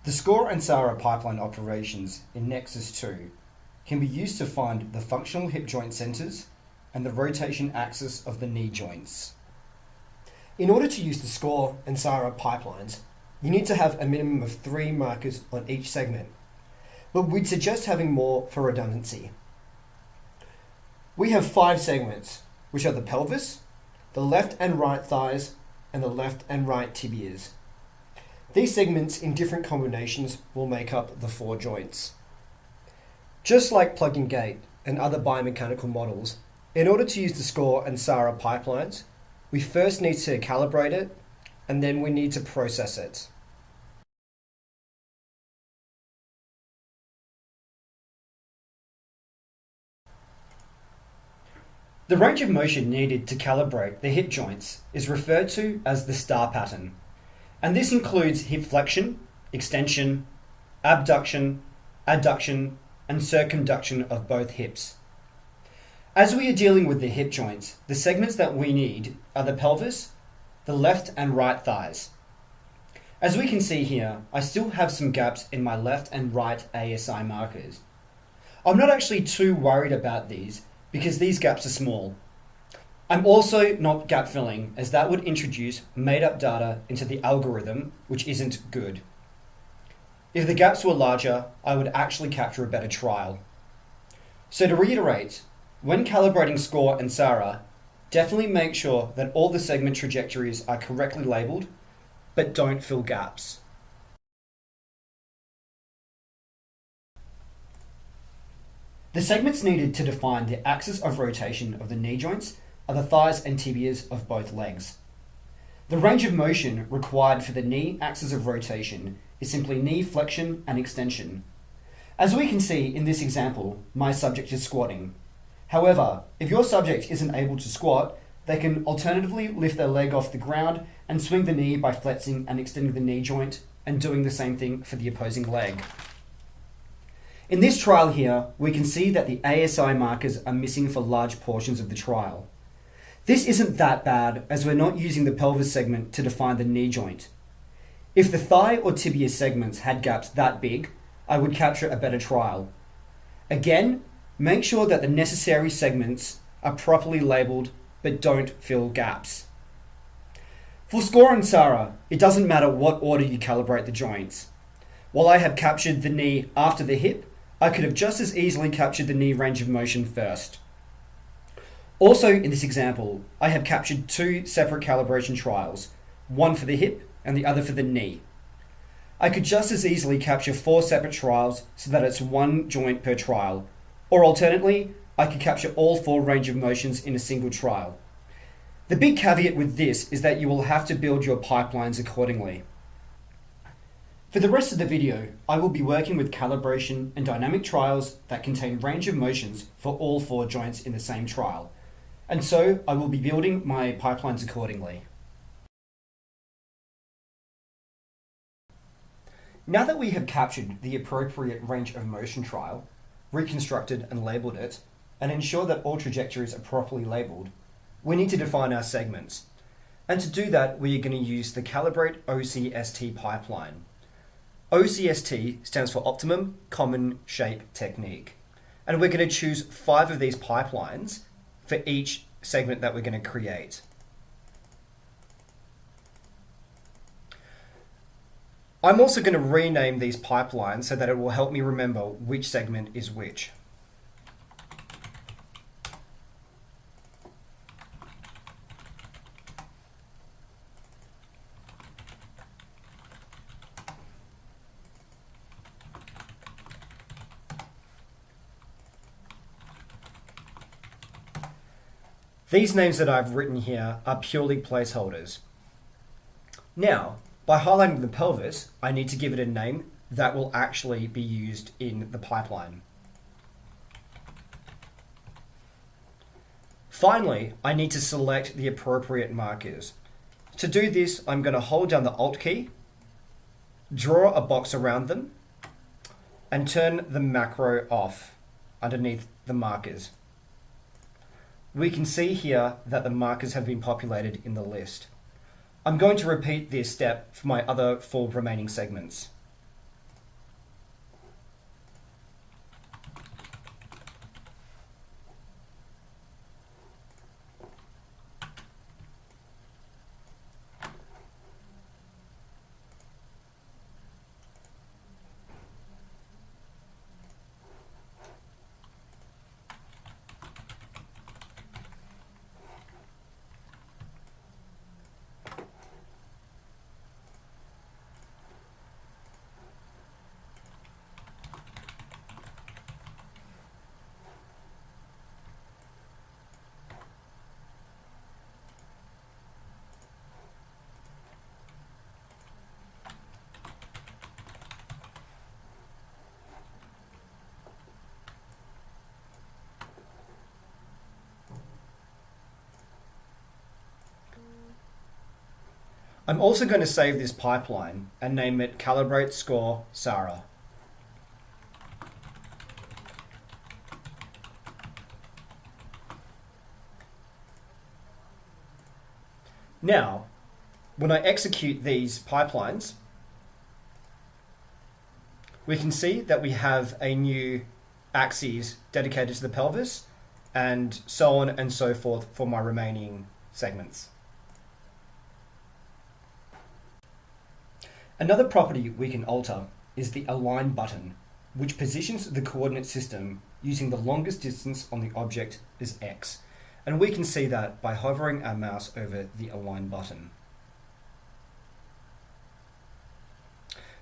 The SCoRE and SARA pipeline operations in Nexus 2 can be used to find the functional hip joint centers and the rotation axis of the knee joints. In order to use the SCoRE and SARA pipelines, you need to have a minimum of 3 markers on each segment, but we'd suggest having more for redundancy. We have 5 segments, which are the pelvis, the left and right thighs, and the left and right tibias. These segments in different combinations will make up the 4 joints. Just like plug-in gate and other biomechanical models, in order to use the SCoRE and SARA pipelines, we first need to calibrate it, and then we need to process it. The range of motion needed to calibrate the hip joints is referred to as the star pattern, and this includes hip flexion, extension, abduction, adduction, and circumduction of both hips. As we are dealing with the hip joints, the segments that we need are the pelvis, the left and right thighs. As we can see here, I still have some gaps in my left and right ASI markers. I'm not actually too worried about these because these gaps are small. I'm also not gap filling, as that would introduce made up data into the algorithm, which isn't good. If the gaps were larger, I would actually capture a better trial. So to reiterate, when calibrating SCoRE and SARA, definitely make sure that all the segment trajectories are correctly labeled, but don't fill gaps. The segments needed to define the axis of rotation of the knee joints are the thighs and tibias of both legs. The range of motion required for the knee axis of rotation is simply knee flexion and extension. As we can see in this example, my subject is squatting. However, if your subject isn't able to squat, they can alternatively lift their leg off the ground and swing the knee by flexing and extending the knee joint and doing the same thing for the opposing leg. In this trial here, we can see that the ASI markers are missing for large portions of the trial. This isn't that bad, as we're not using the pelvis segment to define the knee joint. If the thigh or tibia segments had gaps that big, I would capture a better trial. Again, make sure that the necessary segments are properly labeled but don't fill gaps. For SCoRE and SARA, it doesn't matter what order you calibrate the joints. While I have captured the knee after the hip, I could have just as easily captured the knee range of motion first. Also in this example, I have captured 2 separate calibration trials, one for the hip and the other for the knee. I could just as easily capture 4 separate trials so that it's 1 joint per trial, or alternately, I could capture all 4 range of motions in a single trial. The big caveat with this is that you will have to build your pipelines accordingly. For the rest of the video, I will be working with calibration and dynamic trials that contain range of motions for all 4 joints in the same trial, and so I will be building my pipelines accordingly. Now that we have captured the appropriate range of motion trial, reconstructed and labeled it, and ensure that all trajectories are properly labeled, we need to define our segments. And to do that, we are going to use the Calibrate OCST pipeline. OCST stands for Optimum Common Shape Technique. And we're going to choose 5 of these pipelines for each segment that we're going to create. I'm also going to rename these pipelines so that it will help me remember which segment is which. These names that I've written here are purely placeholders. Now, by highlighting the pelvis, I need to give it a name that will actually be used in the pipeline. Finally, I need to select the appropriate markers. To do this, I'm going to hold down the Alt key, draw a box around them, and turn the macro off underneath the markers. We can see here that the markers have been populated in the list. I'm going to repeat this step for my other 4 remaining segments. I'm also going to save this pipeline and name it Calibrate SCoRE SARA. Now, when I execute these pipelines, we can see that we have a new axis dedicated to the pelvis, and so on and so forth for my remaining segments. Another property we can alter is the Align button, which positions the coordinate system using the longest distance on the object as X. And we can see that by hovering our mouse over the Align button.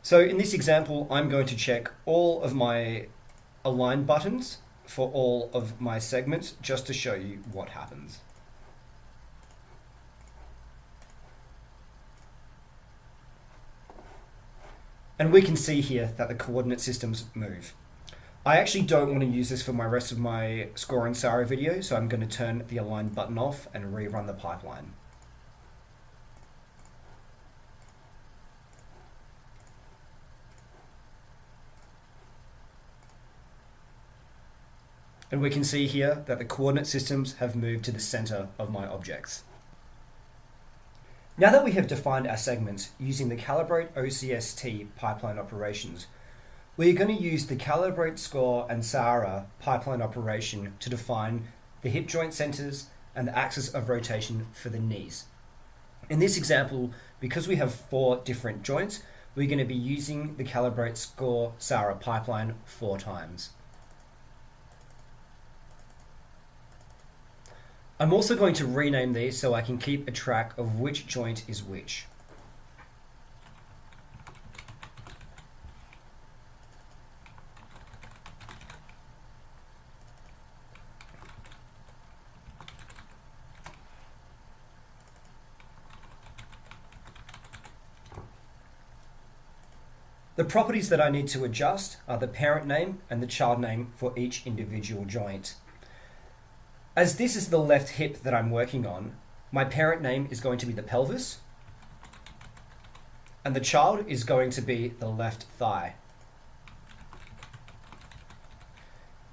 So in this example, I'm going to check all of my Align buttons for all of my segments just to show you what happens. And we can see here that the coordinate systems move. I actually don't want to use this for my rest of my SCoRE and SARA video, so I'm going to turn the Align button off and rerun the pipeline. And we can see here that the coordinate systems have moved to the center of my objects. Now that we have defined our segments using the Calibrate OCST pipeline operations, we are going to use the Calibrate SCoRE and SARA pipeline operation to define the hip joint centers and the axis of rotation for the knees. In this example, because we have 4 different joints, we're going to be using the Calibrate SCoRE SARA pipeline 4 times. I'm also going to rename these so I can keep a track of which joint is which. The properties that I need to adjust are the parent name and the child name for each individual joint. As this is the left hip that I'm working on, my parent name is going to be the pelvis, and the child is going to be the left thigh.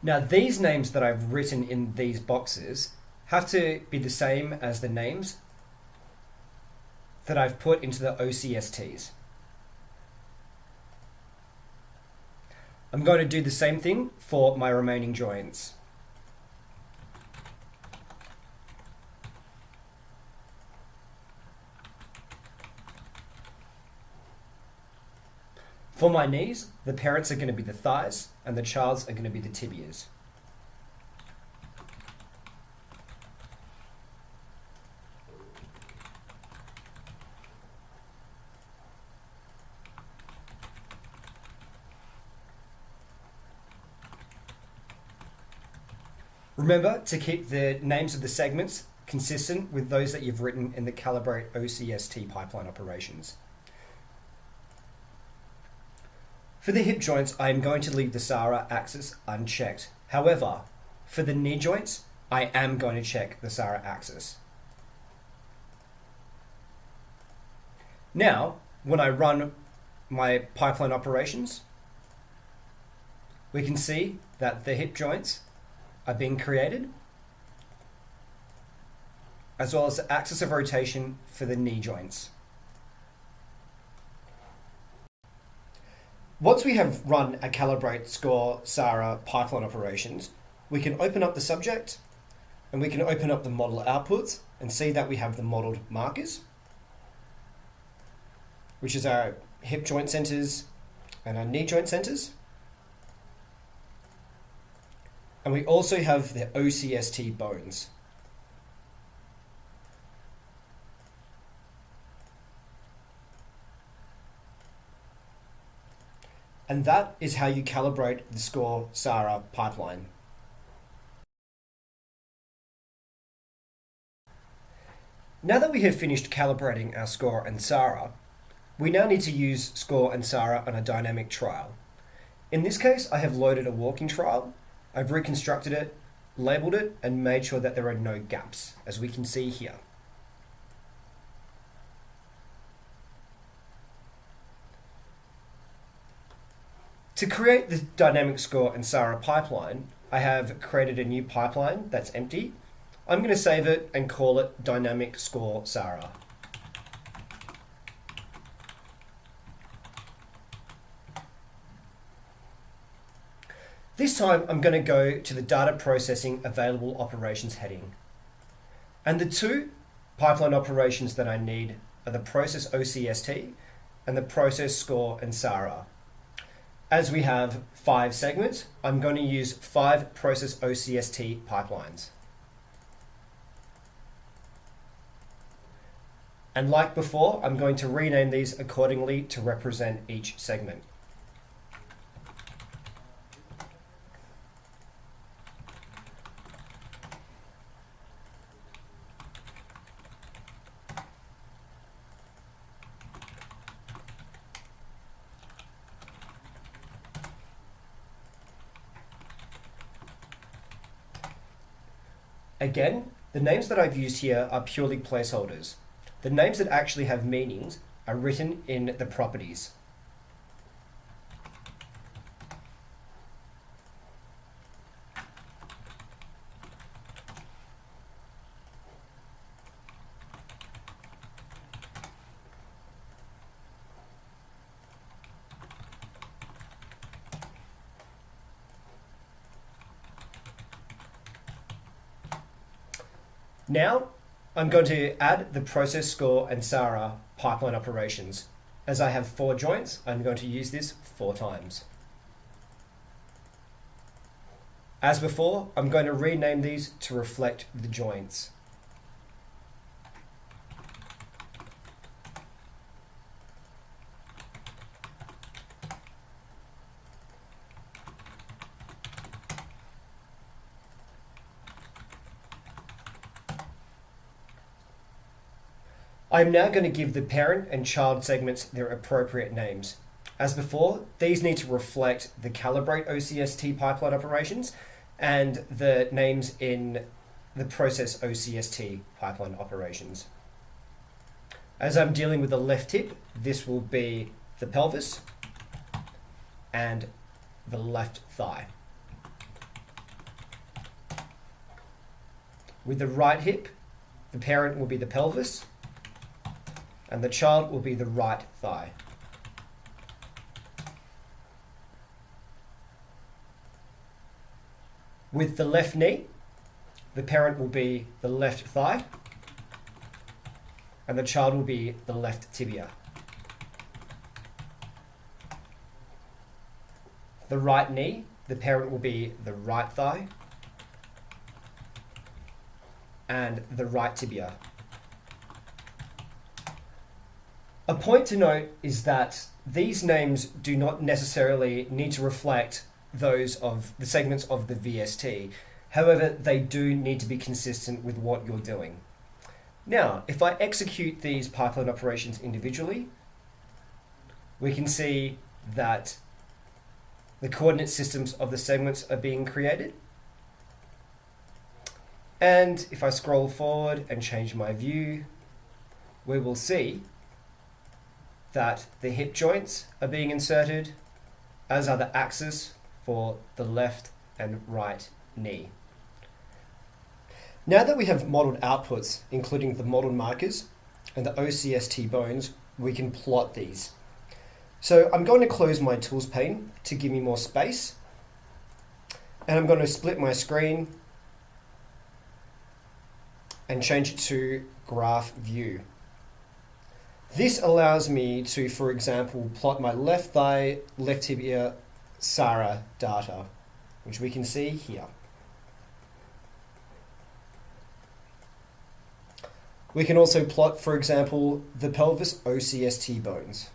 Now these names that I've written in these boxes have to be the same as the names that I've put into the OCSTs. I'm going to do the same thing for my remaining joints. For my knees, the parents are going to be the thighs and the child's are going to be the tibias. Remember to keep the names of the segments consistent with those that you've written in the Calibrate OCST pipeline operations. For the hip joints, I am going to leave the SARA axis unchecked. However, for the knee joints, I am going to check the SARA axis. Now, when I run my pipeline operations, we can see that the hip joints are being created, as well as the axis of rotation for the knee joints. Once we have run a Calibrate SCoRE SARA pipeline operations, we can open up the subject and we can open up the model outputs and see that we have the modeled markers, which is our hip joint centers and our knee joint centers. And we also have the OCST bones. And that is how you calibrate the SCoRE SARA pipeline. Now that we have finished calibrating our SCoRE and SARA, we now need to use SCoRE and SARA on a dynamic trial. In this case, I have loaded a walking trial. I've reconstructed it, labeled it, and made sure that there are no gaps, as we can see here. To create the dynamic SCoRE and SARA pipeline, I have created a new pipeline that's empty. I'm going to save it and call it dynamic SCoRE SARA. This time I'm going to go to the data processing available operations heading. And the two pipeline operations that I need are the process OCST and the process SCoRE and SARA. As we have 5 segments, I'm going to use 5 process OCST pipelines. And like before, I'm going to rename these accordingly to represent each segment. Again, the names that I've used here are purely placeholders. The names that actually have meanings are written in the properties. Now, I'm going to add the process SCoRE and SARA pipeline operations. As I have 4 joints, I'm going to use this 4 times. As before, I'm going to rename these to reflect the joints. I'm now going to give the parent and child segments their appropriate names. As before, these need to reflect the Calibrate OCST pipeline operations and the names in the process OCST pipeline operations. As I'm dealing with the left hip, this will be the pelvis and the left thigh. With the right hip, the parent will be the pelvis and the child will be the right thigh. With the left knee, the parent will be the left thigh and the child will be the left tibia. The right knee, the parent will be the right thigh and the right tibia. A point to note is that these names do not necessarily need to reflect those of the segments of the VST. However, they do need to be consistent with what you're doing. Now, if I execute these pipeline operations individually, we can see that the coordinate systems of the segments are being created. And if I scroll forward and change my view, we will see that the hip joints are being inserted, as are the axes for the left and right knee. Now that we have modeled outputs, including the modeled markers and the OCST bones, we can plot these. So I'm going to close my tools pane to give me more space, and I'm going to split my screen and change it to graph view. This allows me to, for example, plot my left thigh, left tibia, SARA data, which we can see here. We can also plot, for example, the pelvis OCST bones.